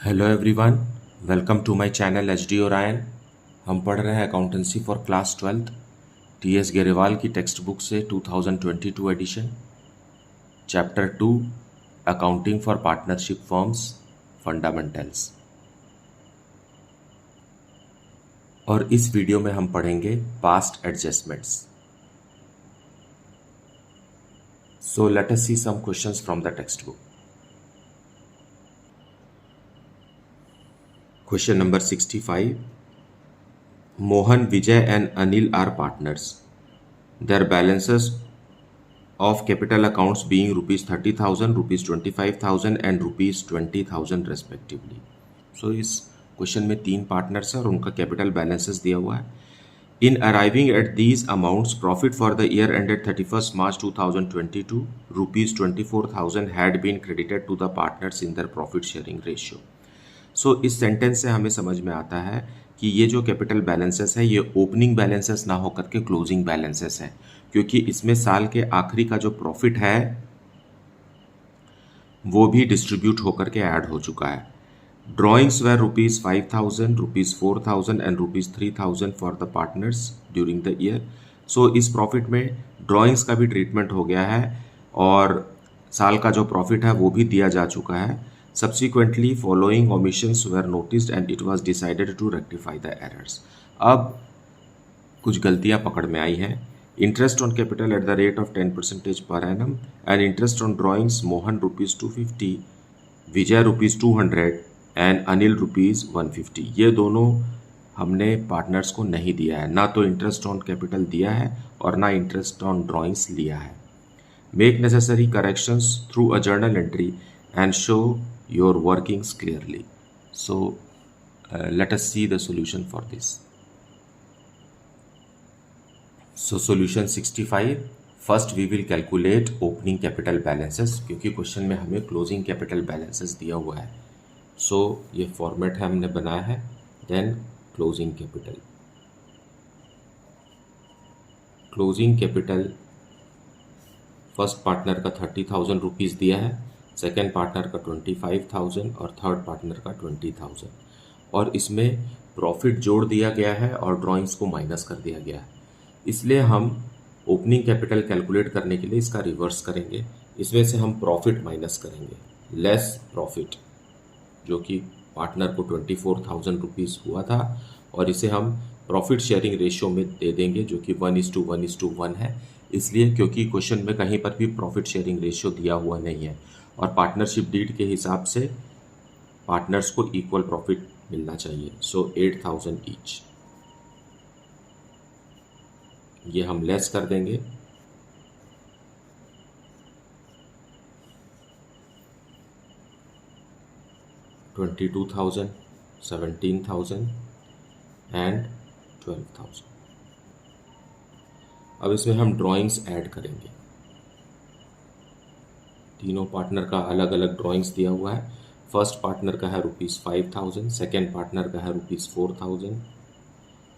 Hello everyone, welcome to my channel H D Orion. हम पढ़ रहे हैं accountancy for class 12 T S. Grewal की टेक्स्ट बुक से 2022 edition, chapter 2 accounting for partnership firms fundamentals. और इस वीडियो में हम पढ़ेंगे past adjustments. So let us see some questions from the text book. Question number 65. Mohan, Vijay and Anil are partners. Their balances of capital accounts being rupees 30,000, rupees 25,000 and rupees 20,000 respectively. So इस question में 3 partners हैं और उनका capital balances दिया हुआ है. In arriving at these amounts, profit for the year ended 31st March 2022, rupees 24,000 had been credited to the partners in their profit sharing ratio. सो इस sentence से हमें समझ में आता है कि ये जो कैपिटल बैलेंसेस है ये ओपनिंग बैलेंसेस ना होकर के क्लोजिंग बैलेंसेस है, क्योंकि इसमें साल के आखिरी का जो प्रॉफिट है वो भी डिस्ट्रीब्यूट होकर के ऐड हो चुका है. Drawings were rupees 5,000, rupees 4,000 and rupees 3,000 for the partners during the year. So इस प्रॉफिट में ड्रॉइंग्स का भी ट्रीटमेंट हो गया है और साल का जो प्रॉफिट है वो भी दिया जा चुका है. Subsequently, following omissions were noticed and it was decided to rectify the errors. अब कुछ गलतियां पकड़ में आई हैं. Interest on capital at the rate of 10% per annum and interest on drawings Mohan rupees 250, Vijay rupees 200 and Anil rupees 150. ये दोनों हमने partners को नहीं दिया है. ना तो इंटरेस्ट ऑन कैपिटल दिया है और ना इंटरेस्ट ऑन ड्राइंग्स लिया है. Make necessary corrections through a journal entry and show your workings clearly. So let us see the solution for this. So solution 65. First we will calculate opening capital balances, क्योंकि question में हमें closing capital balances दिया हुआ है. So ये format है हमने बनाया है. Then closing capital. Closing capital first partner का 30,000 रुपीज़ दिया है, सेकेंड पार्टनर का 25,000 और थर्ड पार्टनर का 20,000. और इसमें प्रॉफिट जोड़ दिया गया है और ड्राइंग्स को माइनस कर दिया गया है. इसलिए हम ओपनिंग कैपिटल कैलकुलेट करने के लिए इसका रिवर्स करेंगे. इसमें से हम प्रॉफिट माइनस करेंगे, लेस प्रॉफिट, जो कि पार्टनर को 24,000 रुपीज़ हुआ था, और इसे हम प्रॉफिट शेयरिंग रेशियो में दे देंगे जो कि 1:1 है. इसलिए क्योंकि क्वेश्चन में कहीं पर भी प्रॉफिट शेयरिंग रेशियो दिया हुआ नहीं है और पार्टनरशिप डीड के हिसाब से पार्टनर्स को इक्वल प्रॉफिट मिलना चाहिए. सो 8,000 ईच. ये हम लेस कर देंगे. $22,000, $17,000 एंड 12,000. अब इसमें हम ड्राइंग्स ऐड करेंगे. तीनों पार्टनर का अलग अलग ड्राइंग्स दिया हुआ है. फर्स्ट पार्टनर का है रुपीज़ 5,000, सेकेंड पार्टनर का है रुपीज़ 4,000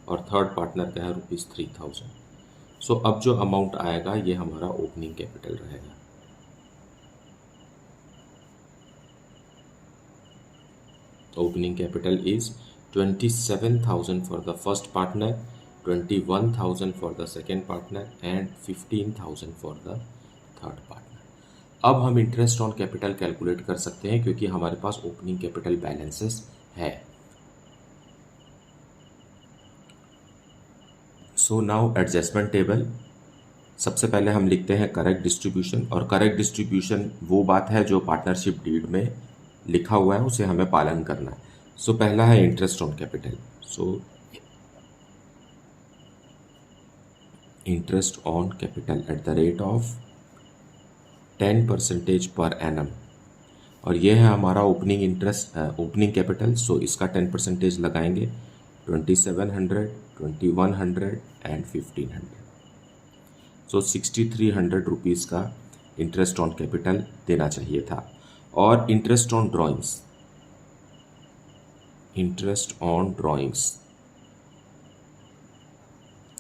और थर्ड पार्टनर का है रुपीज़ 3,000. सो अब जो अमाउंट आएगा ये हमारा ओपनिंग कैपिटल रहेगा. Opening capital is 27,000 for the first partner, 21,000 for the second partner and 15,000 for the third partner. अब हम इंटरेस्ट ऑन कैपिटल कैलकुलेट कर सकते हैं क्योंकि हमारे पास ओपनिंग कैपिटल बैलेंसेस है. So now adjustment table. सबसे पहले हम लिखते हैं करेक्ट डिस्ट्रीब्यूशन, और करेक्ट डिस्ट्रीब्यूशन वो बात है जो पार्टनरशिप डीड में लिखा हुआ है, उसे हमें पालन करना है. सो पहला है interest on capital. So interest on capital at the rate of 10% per annum, और ये है हमारा ओपनिंग इंटरेस्ट ओपनिंग कैपिटल. सो इसका 10% लगाएंगे. 2,700, 2,100 एंड 1,500. सो 6,300 रुपीज़ का इंटरेस्ट ऑन कैपिटल देना चाहिए था. और इंटरेस्ट ऑन ड्राइंग्स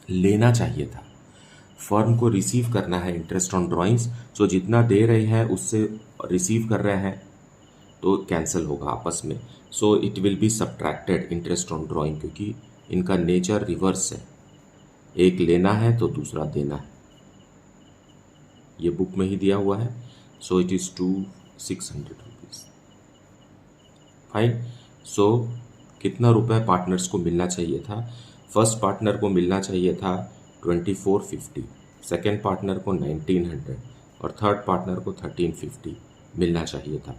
लेना चाहिए था. फर्म को रिसीव करना है इंटरेस्ट ऑन ड्राइंग्स, जो जितना दे रहे हैं उससे रिसीव कर रहे हैं. तो कैंसिल होगा आपस में। So it will be subtracted interest on drawing, क्योंकि इनका नेचर रिवर्स है, एक लेना है तो दूसरा देना है। ये बुक में ही दिया हुआ है। So it is 600 rupees. Fine. So कितना रुपए पार्टनर्स को मिलना चाहिए था? फर्स्ट पार्टनर को मिलना चाहिए था 2450, सेकेंड पार्टनर को 1900 और थर्ड पार्टनर को 1350 मिलना चाहिए था।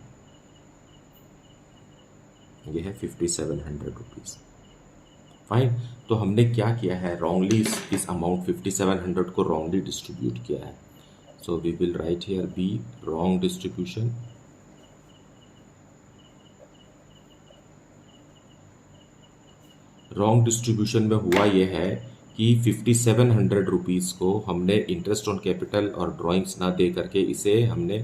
ये है 5700 रुपीज़। फाइन। तो हमने क्या किया है, रॉन्गली इस अमाउंट 5700 को रॉन्गली डिस्ट्रीब्यूट किया है। So we will write here be wrong distribution. Wrong distribution में हुआ यह है कि 5700 रुपीज़ को हमने इंटरेस्ट ऑन कैपिटल और ड्राइंग्स ना दे करके इसे हमने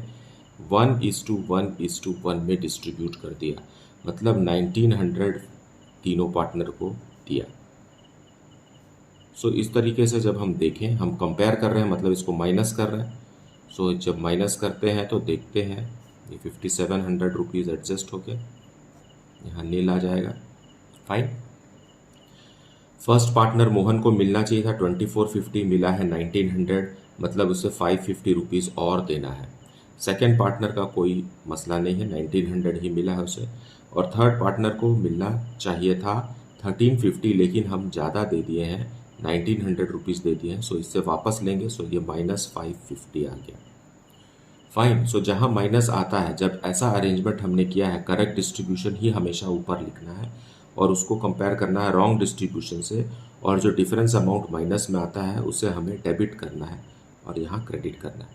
1:1:1 में डिस्ट्रीब्यूट कर दिया, मतलब 1900 तीनों पार्टनर को दिया। सो इस तरीके से जब हम देखें, हम कंपेयर कर रहे हैं, मतलब इसको माइनस कर रहे हैं। सो जब माइनस करते हैं तो देखते हैं ये 5700 रुपीज़ एडजस्ट होके यहाँ नील आ जाएगा। फाइन। फर्स्ट पार्टनर मोहन को मिलना चाहिए था 2450, मिला है 1900, मतलब उसे 550 रुपीज़ और देना है। सेकेंड पार्टनर का कोई मसला नहीं है, 1900 ही मिला है उसे। और थर्ड पार्टनर को मिलना चाहिए था 1350, लेकिन हम ज़्यादा दे दिए हैं, 1900 रुपीज़ दे दिए हैं। सो इससे वापस लेंगे, सो ये -550 आ गया। फाइन। सो जहाँ माइनस आता है, जब ऐसा अरेंजमेंट हमने किया है, करेक्ट डिस्ट्रीब्यूशन ही हमेशा ऊपर लिखना है और उसको कंपेयर करना है रॉन्ग डिस्ट्रीब्यूशन से, और जो डिफरेंस अमाउंट माइनस में आता है उसे हमें डेबिट करना है और यहाँ क्रेडिट करना है।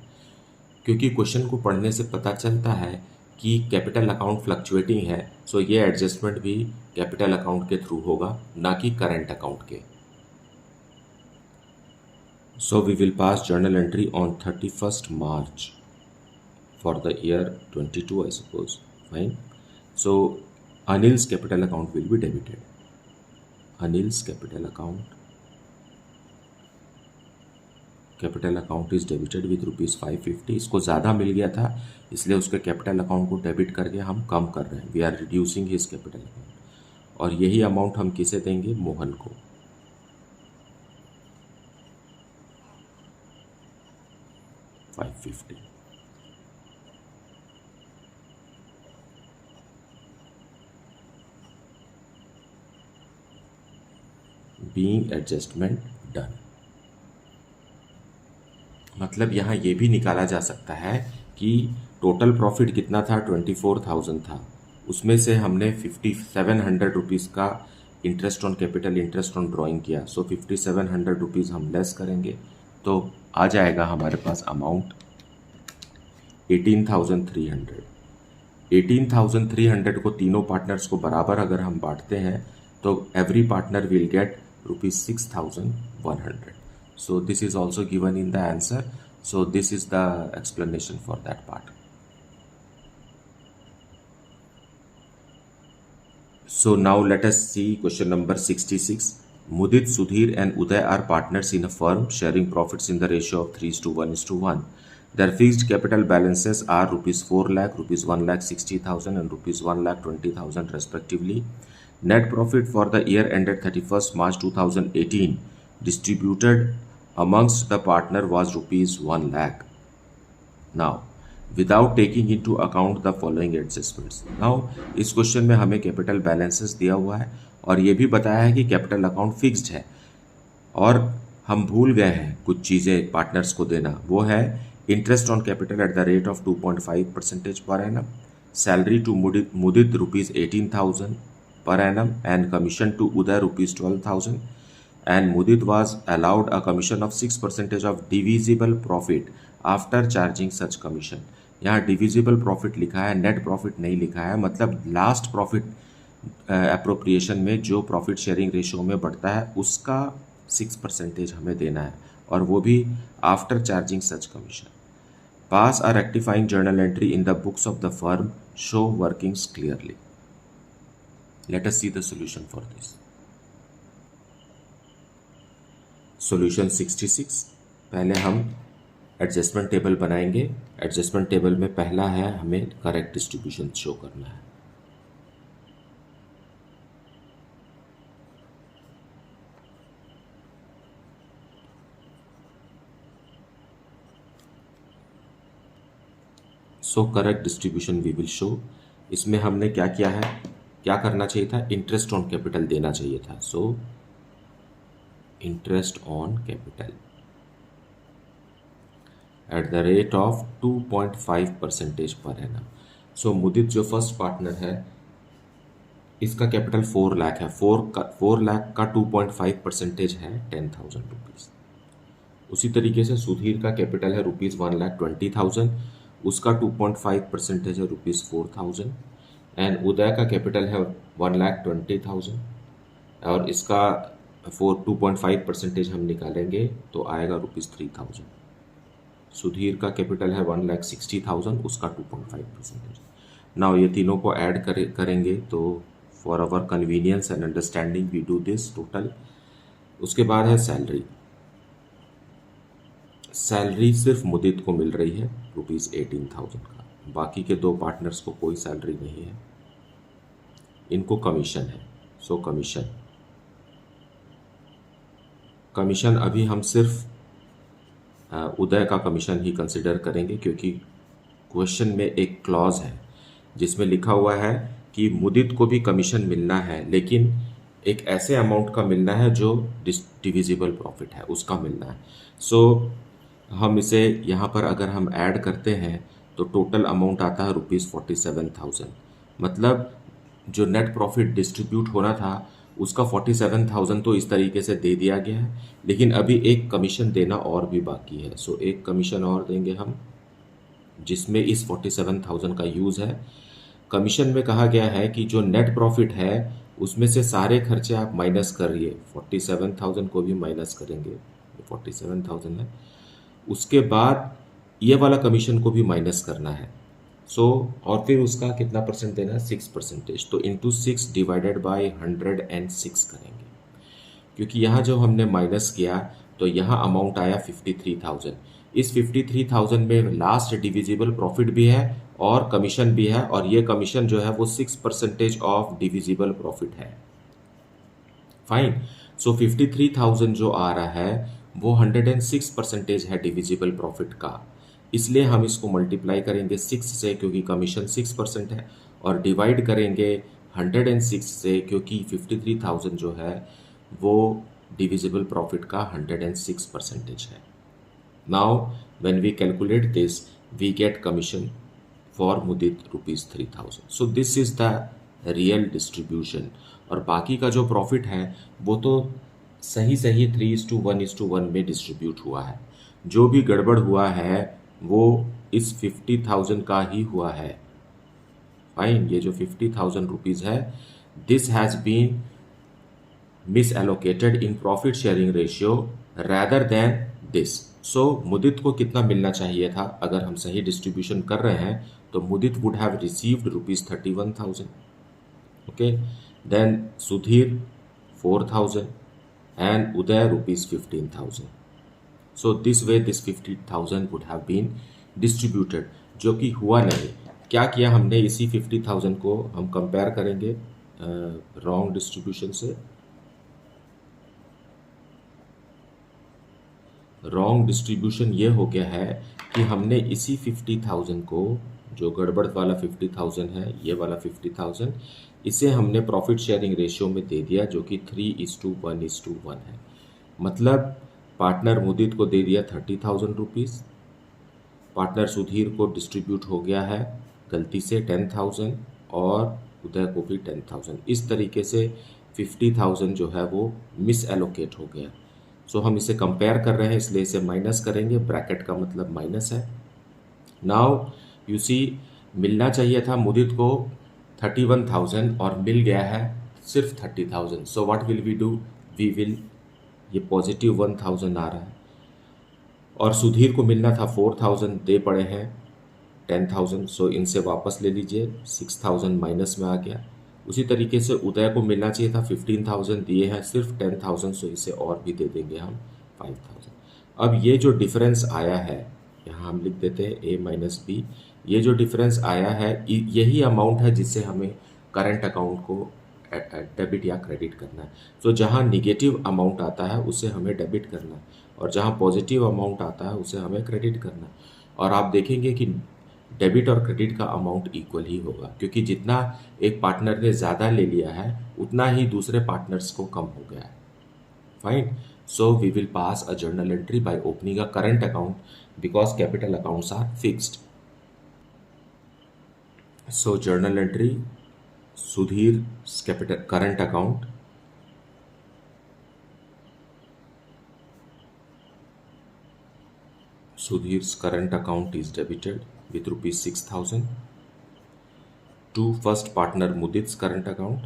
क्योंकि क्वेश्चन को पढ़ने से पता चलता है कि कैपिटल अकाउंट फ्लक्चुएटिंग है, सो ये एडजस्टमेंट भी कैपिटल अकाउंट के थ्रू होगा, ना कि करेंट अकाउंट के। So we will pass journal entry on 31st March for the year 22, I suppose. Fine. So Anil's capital account will be debited. Anil's capital account is debited with ₹550. इसको ज़्यादा मिल गया था, इसलिए उसके कैपिटल अकाउंट को debit करके हम कम कर रहे हैं। We are reducing his capital account. और यही अमाउंट हम किसे देंगे? मोहन को। $550। Being adjustment done. मतलब यहाँ ये भी निकाला जा सकता है कि टोटल प्रॉफिट कितना था, 24,000 था, उसमें से हमने 5700 रुपीज़ का interest on capital, interest on drawing किया। सो 5700 रुपीज़ हम लेस करेंगे तो आ जाएगा हमारे पास अमाउंट 18,300। 18,300 को तीनों पार्टनर्स को बराबर अगर हम बांटते हैं तो every partner will get ₹6,100. So this is also given in the answer. So this is the explanation for that part. So now let us see question number 66. Mudit, Sudhir and Uday are partners in a firm sharing profits in the ratio of 3:1:1. Their fixed capital balances are ₹4 lakh, ₹1,60,000 and ₹1,20,000 respectively. Net profit for the year ended 31st March 2018 distributed amongst the partner was ₹1 lakh. Now, without taking into account the following adjustments. Now, इस question में हमें capital balances दिया हुआ है और ये भी बताया है कि कैपिटल अकाउंट फिक्स्ड है, और हम भूल गए हैं कुछ चीज़ें पार्टनर्स को देना। वो है interest on capital at the rate of 2.5% per annum, salary to Mudit ₹18,000 per annum, and commission to Uday ₹12,000, and Mudit was allowed a commission of 6% of divisible profit after charging such commission. यहाँ divisible profit लिखा है, net profit नहीं लिखा है, मतलब last profit appropriation में जो profit sharing ratio में बढ़ता है उसका 6% हमें देना है, और वो भी after charging such commission. Pass a rectifying journal entry in the books of the firm show workings clearly. Let us see the solution for this. Solution 66. पहले हम एडजस्टमेंट टेबल बनाएंगे। एडजस्टमेंट टेबल में पहला है हमें करेक्ट डिस्ट्रीब्यूशन शो करना है। So correct distribution we will show. इसमें हमने क्या किया है, क्या करना चाहिए था, इंटरेस्ट ऑन कैपिटल देना चाहिए था। सो interest on capital at the rate of 2.5% per annum. सो मुदित जो फर्स्ट पार्टनर है इसका कैपिटल 4 लाख है। 4 लाख का 2.5% है 10,000 रुपीज़। उसी तरीके से सुधीर का कैपिटल है ₹1,20,000, उसका 2.5% है ₹4,000। एंड उदय का कैपिटल है 1,20,000 और इसका 2.5% हम निकालेंगे तो आएगा ₹3,000। सुधीर का कैपिटल है 1,60,000, उसका 2.5%। नाउ ये तीनों को ऐड करेंगे तो for our convenience and understanding we do this total. उसके बाद है सैलरी। सैलरी सिर्फ मुदित को मिल रही है ₹18,000 का, बाकी के दो पार्टनर्स को कोई सैलरी नहीं है, इनको कमीशन है। सो कमीशन अभी हम सिर्फ उदय का कमीशन ही कंसिडर करेंगे, क्योंकि क्वेश्चन में एक क्लॉज है जिसमें लिखा हुआ है कि मुदित को भी कमीशन मिलना है, लेकिन एक ऐसे अमाउंट का मिलना है जो डिविजिबल प्रॉफिट है उसका मिलना है। सो हम इसे यहाँ पर अगर हम ऐड करते हैं तो टोटल अमाउंट आता है ₹47,000। मतलब जो नेट प्रॉफिट डिस्ट्रीब्यूट होना था उसका 47,000 तो इस तरीके से दे दिया गया है, लेकिन अभी एक कमीशन देना और भी बाकी है। सो एक कमीशन और देंगे हम जिसमें इस 47,000 का यूज़ है। कमीशन में कहा गया है कि जो नेट प्रॉफिट है उसमें से सारे खर्चे आप माइनस करिए। 47,000 को भी माइनस करेंगे, 47,000 है, उसके बाद ये वाला कमीशन को भी माइनस करना है। सो और फिर उसका कितना परसेंट देना है, 6%। तो इंटू 6 डिवाइडेड बाय 106 करेंगे, क्योंकि यहाँ जो हमने माइनस किया तो यहाँ अमाउंट आया 53,000। इस 53,000 में लास्ट डिविजिबल प्रॉफिट भी है और कमीशन भी है, और ये कमीशन जो है वो 6% ऑफ डिविजिबल प्रॉफिट है। फाइन। सो 53,000 जो आ रहा है वो 106% है डिविजिबल प्रॉफिट का, इसलिए हम इसको मल्टीप्लाई करेंगे 6 से क्योंकि कमीशन 6% है, और डिवाइड करेंगे 106 से क्योंकि 53,000 जो है वो डिविजिबल प्रॉफिट का 106% है। Now when we calculate this we get commission for Mudit ₹3,000। So this is the real distribution. और बाकी का जो प्रॉफिट है वो तो सही 3:1:1 में डिस्ट्रीब्यूट हुआ है। जो भी गड़बड़ हुआ है वो इस 50,000 का ही हुआ है। फाइन। ये जो 50,000 रुपीज़ है this has been misallocated in profit sharing ratio rather than this. So Mudit को कितना मिलना चाहिए था, अगर हम सही डिस्ट्रीब्यूशन कर रहे हैं तो Mudit would have received ₹31,000। Okay, then Sudhir 4,000 and Uday ₹15,000. So this way this 50,000 would have been distributed, जो कि हुआ नहीं। क्या किया हमने, इसी 50,000 को हम कंपेयर करेंगे रॉन्ग डिस्ट्रीब्यूशन से। रॉन्ग डिस्ट्रीब्यूशन ये हो गया है कि हमने इसी 50,000 को, जो गड़बड़ वाला 50,000 है, ये वाला 50,000, इसे हमने प्रॉफिट शेयरिंग रेशियो में दे दिया जो कि 3:1:1 है। मतलब पार्टनर मुदित को दे दिया 30,000 रुपीज़, पार्टनर सुधीर को डिस्ट्रीब्यूट हो गया है गलती से 10,000 और उदय को भी 10,000। इस तरीके से 50,000 जो है वो मिस एलोकेट हो गया। सो हम इसे कंपेयर कर रहे हैं इसलिए इसे माइनस करेंगे, ब्रैकेट का मतलब माइनस है। नाउ यू सी, मिलना चाहिए था मुदित को 31,000 और मिल गया है सिर्फ 30,000। So what will we do, we will, ये पॉजिटिव 1,000 आ रहा है, और सुधीर को मिलना था 4,000, दे पड़े हैं 10,000। सो इनसे वापस ले लीजिए, 6,000 माइनस में आ गया। उसी तरीके से उदय को मिलना चाहिए था 15,000, दिए हैं सिर्फ 10,000, सो इसे और भी दे देंगे हम 5,000। अब ये जो डिफरेंस आया है यहाँ हम लिख देते हैं ए माइनस बी। ये जो डिफरेंस आया है यही अमाउंट है जिससे हमें करंट अकाउंट को डेबिट या क्रेडिट करना है। तो जहाँ निगेटिव अमाउंट आता है उसे हमें डेबिट करना है और जहाँ पॉजिटिव अमाउंट आता है उसे हमें क्रेडिट करना है। और आप देखेंगे कि डेबिट और क्रेडिट का अमाउंट इक्वल ही होगा, क्योंकि जितना एक पार्टनर ने ज़्यादा ले लिया है उतना ही दूसरे पार्टनर्स को कम हो गया है। Fine. So we will pass a journal entry by opening a current account because capital accounts are fixed. So journal entry, Sudhir's capital current account. Sudhir's current account is debited with rupees 6,000 to first partner Mudit's current account.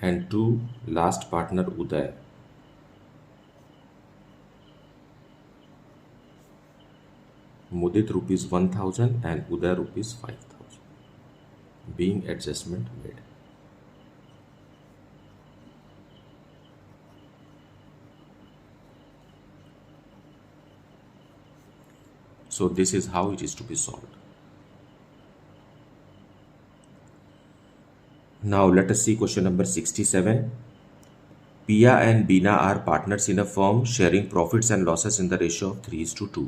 And to last partner Uday. Mudit rupees 1,000 and Uday rupees 5,000. Being adjustment made. So this is how it is to be solved. Now let us see question number 67. Pia and Bina are partners in a firm sharing profits and losses in the ratio of 3:2.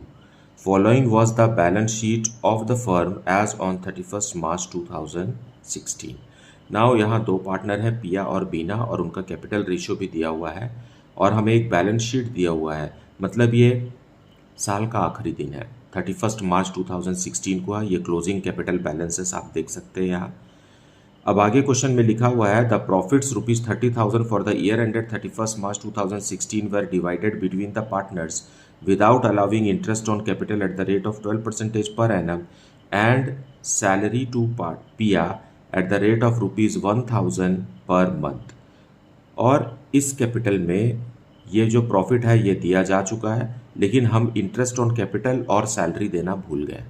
Following was the balance sheet of the firm as on 31st March 2016. Now यहाँ दो partner हैं पिया और बीना और उनका capital ratio भी दिया हुआ है और हमें एक बैलेंस शीट दिया हुआ है। मतलब ये साल का आखिरी दिन है, 31 मार्च 2016 को है। ये क्लोजिंग कैपिटल बैलेंसेस आप देख सकते हैं यहाँ। अब आगे क्वेश्चन में लिखा हुआ है the profits rupees 30,000 for the year ended 31 March 2016 were divided between the partners without allowing interest on capital at the rate of 12% per annum and salary to Pia at the rate of rupees 1,000 per month। और इस capital में ये जो profit है ये दिया जा चुका है, लेकिन हम इंटरेस्ट ऑन कैपिटल और सैलरी देना भूल गए।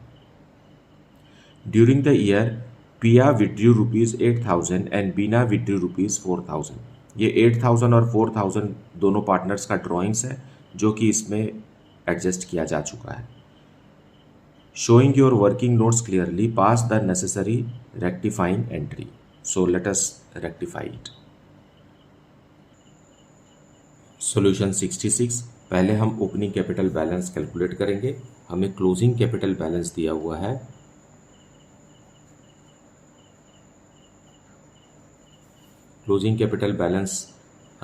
During the year Piya withdrew rupees 8,000 and Bina withdrew rupees 4,000। ये 8,000 और 4,000 दोनों पार्टनर्स का ड्रॉइंग्स है जो कि इसमें एडजस्ट किया जा चुका है। Showing your working notes clearly pass the necessary rectifying entry. So let us rectify it. Solution 66। पहले हम ओपनिंग कैपिटल बैलेंस कैलकुलेट करेंगे। हमें क्लोजिंग कैपिटल बैलेंस दिया हुआ है। क्लोजिंग कैपिटल बैलेंस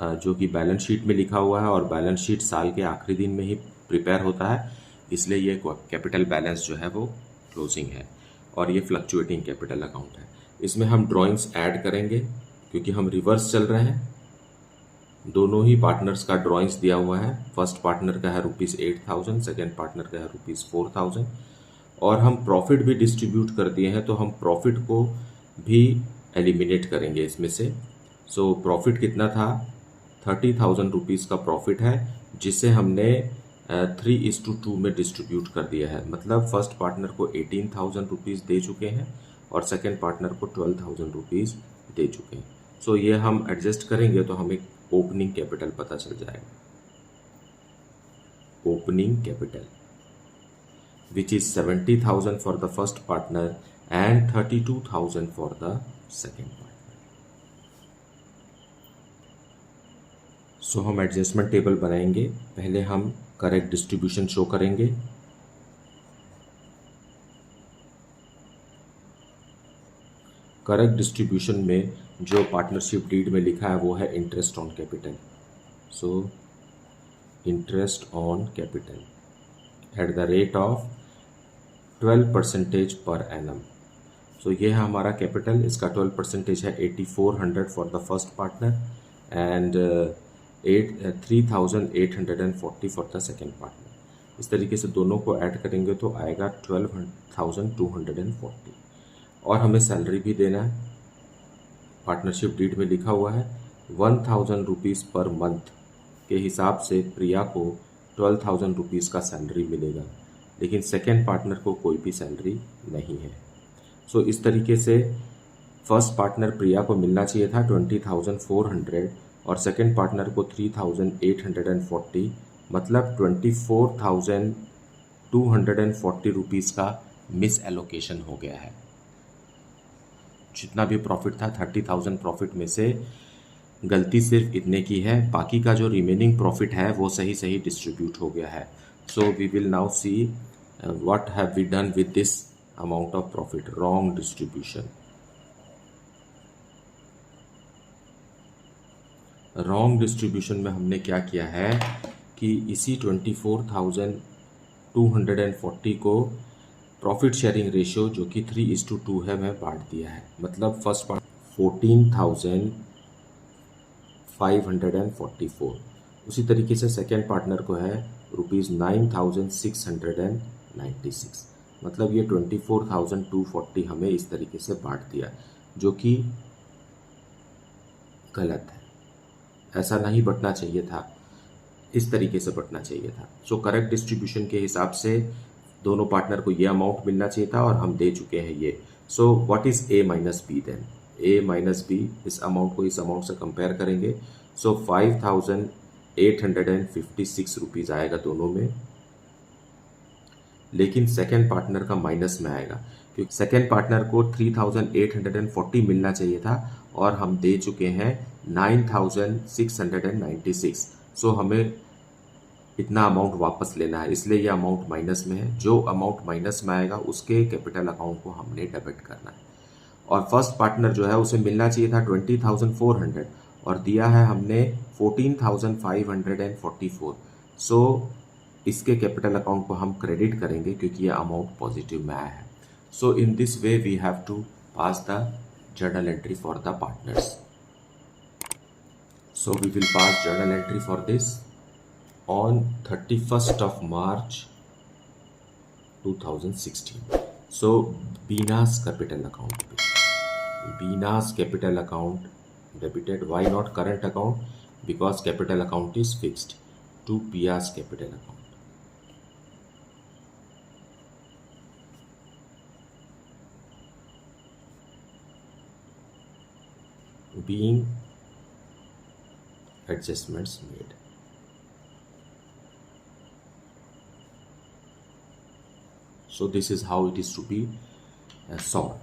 जो कि बैलेंस शीट में लिखा हुआ है और बैलेंस शीट साल के आखिरी दिन में ही प्रिपेयर होता है, इसलिए ये कैपिटल बैलेंस जो है वो क्लोजिंग है और ये फ्लक्चुएटिंग कैपिटल अकाउंट है। इसमें हम ड्राइंग्स ऐड करेंगे क्योंकि हम रिवर्स चल रहे हैं। दोनों ही पार्टनर्स का ड्राइंग्स दिया हुआ है। फर्स्ट पार्टनर का है रुपीज़ 8,000, सेकेंड पार्टनर का है रुपीज़ 4,000 और हम प्रॉफिट भी डिस्ट्रीब्यूट कर दिए हैं तो हम प्रॉफिट को भी एलिमिनेट करेंगे इसमें से। सो प्रॉफिट कितना था, 30,000 रुपीज़ का प्रॉफिट है जिसे हमने 3:2 में डिस्ट्रीब्यूट कर दिया है। मतलब फर्स्ट पार्टनर को 18,000 रुपीज़ दे चुके हैं और सेकेंड पार्टनर को 12,000 रुपीज़ दे चुके हैं। सो ये हम एडजस्ट करेंगे तो हमें ओपनिंग कैपिटल पता चल जाएगा। Opening capital which is 70,000 for the first partner and 32,000 for the second partner. So हम एडजस्टमेंट टेबल बनाएंगे। पहले हम करेक्ट डिस्ट्रीब्यूशन शो करेंगे। करेक्ट डिस्ट्रीब्यूशन में जो पार्टनरशिप डीड में लिखा है वो है interest on capital. So interest on capital at the rate of 12% per annum. सो ये है हमारा कैपिटल, इसका 12% है 8,400 for the first partner and 3,840 for the second partner. इस तरीके से दोनों को ऐड करेंगे तो आएगा 12,240 और हमें सैलरी भी देना है। पार्टनरशिप डीड में लिखा हुआ है 1,000 रुपीज़ पर मंथ के हिसाब से प्रिया को 12,000 रुपीज़ का सैलरी मिलेगा, लेकिन सेकेंड पार्टनर को कोई भी सैलरी नहीं है। सो इस तरीके से फर्स्ट पार्टनर प्रिया को मिलना चाहिए था 20,400 और सेकंड पार्टनर को 3840, मतलब 24,240 रुपीज़ का मिस एलोकेशन हो गया है। जितना भी प्रॉफिट था 30,000 प्रॉफिट में से गलती सिर्फ इतने की है, बाकी का जो रिमेनिंग प्रॉफिट है वो सही सही डिस्ट्रीब्यूट हो गया है। So we will now see what have we done with this amount of profit. Wrong distribution. Wrong distribution में हमने क्या किया है कि इसी 24,240 को प्रॉफिट शेयरिंग रेशियो जो कि 3:2 है में बांट दिया है। मतलब फर्स्ट पार्ट 14,544, उसी तरीके से सेकेंड पार्टनर को है ₹9,696, मतलब ये 24,240 हमें इस तरीके से बांट दिया, जो कि गलत है। ऐसा नहीं बंटना चाहिए था, इस तरीके से बंटना चाहिए था। सो करेक्ट डिस्ट्रीब्यूशन के हिसाब से दोनों पार्टनर को ये अमाउंट मिलना चाहिए था और हम दे चुके हैं ये। So what is A minus B then? A minus B, इस अमाउंट को इस अमाउंट से कंपेयर करेंगे। सो 5,856 रुपीज़ आएगा दोनों में, लेकिन सेकेंड पार्टनर का माइनस में आएगा, क्योंकि सेकेंड पार्टनर को 3,840 मिलना चाहिए था और हम दे चुके हैं 9,696। सो हमें इतना अमाउंट वापस लेना है, इसलिए ये अमाउंट माइनस में है। जो अमाउंट माइनस में आएगा उसके कैपिटल अकाउंट को हमने डेबिट करना है। और फर्स्ट पार्टनर जो है उसे मिलना चाहिए था 20,400 और दिया है हमने 14,544। सो इसके कैपिटल अकाउंट को हम क्रेडिट करेंगे क्योंकि ये अमाउंट पॉजिटिव में आया है। So in this way we have to pass the journal entry for the partners. So we will pass journal entry for this on 31st of March 2016. So Bina's capital account, Bina's capital account debited. Why not current account? Because capital account is fixed to Pia's capital account. Being adjustments made. So this is how it is to be solve.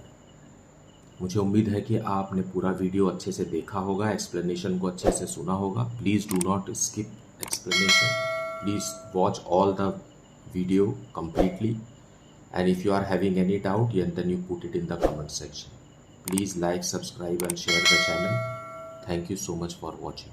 मुझे उम्मीद है कि आपने पूरा video अच्छे से देखा होगा, एक्सप्लेनेशन को अच्छे से सुना होगा। Please do not skip explanation, please watch all the video completely, and if you are having any doubt, then you put it in the comment section. Please like, subscribe and share the channel. Thank you so much for watching.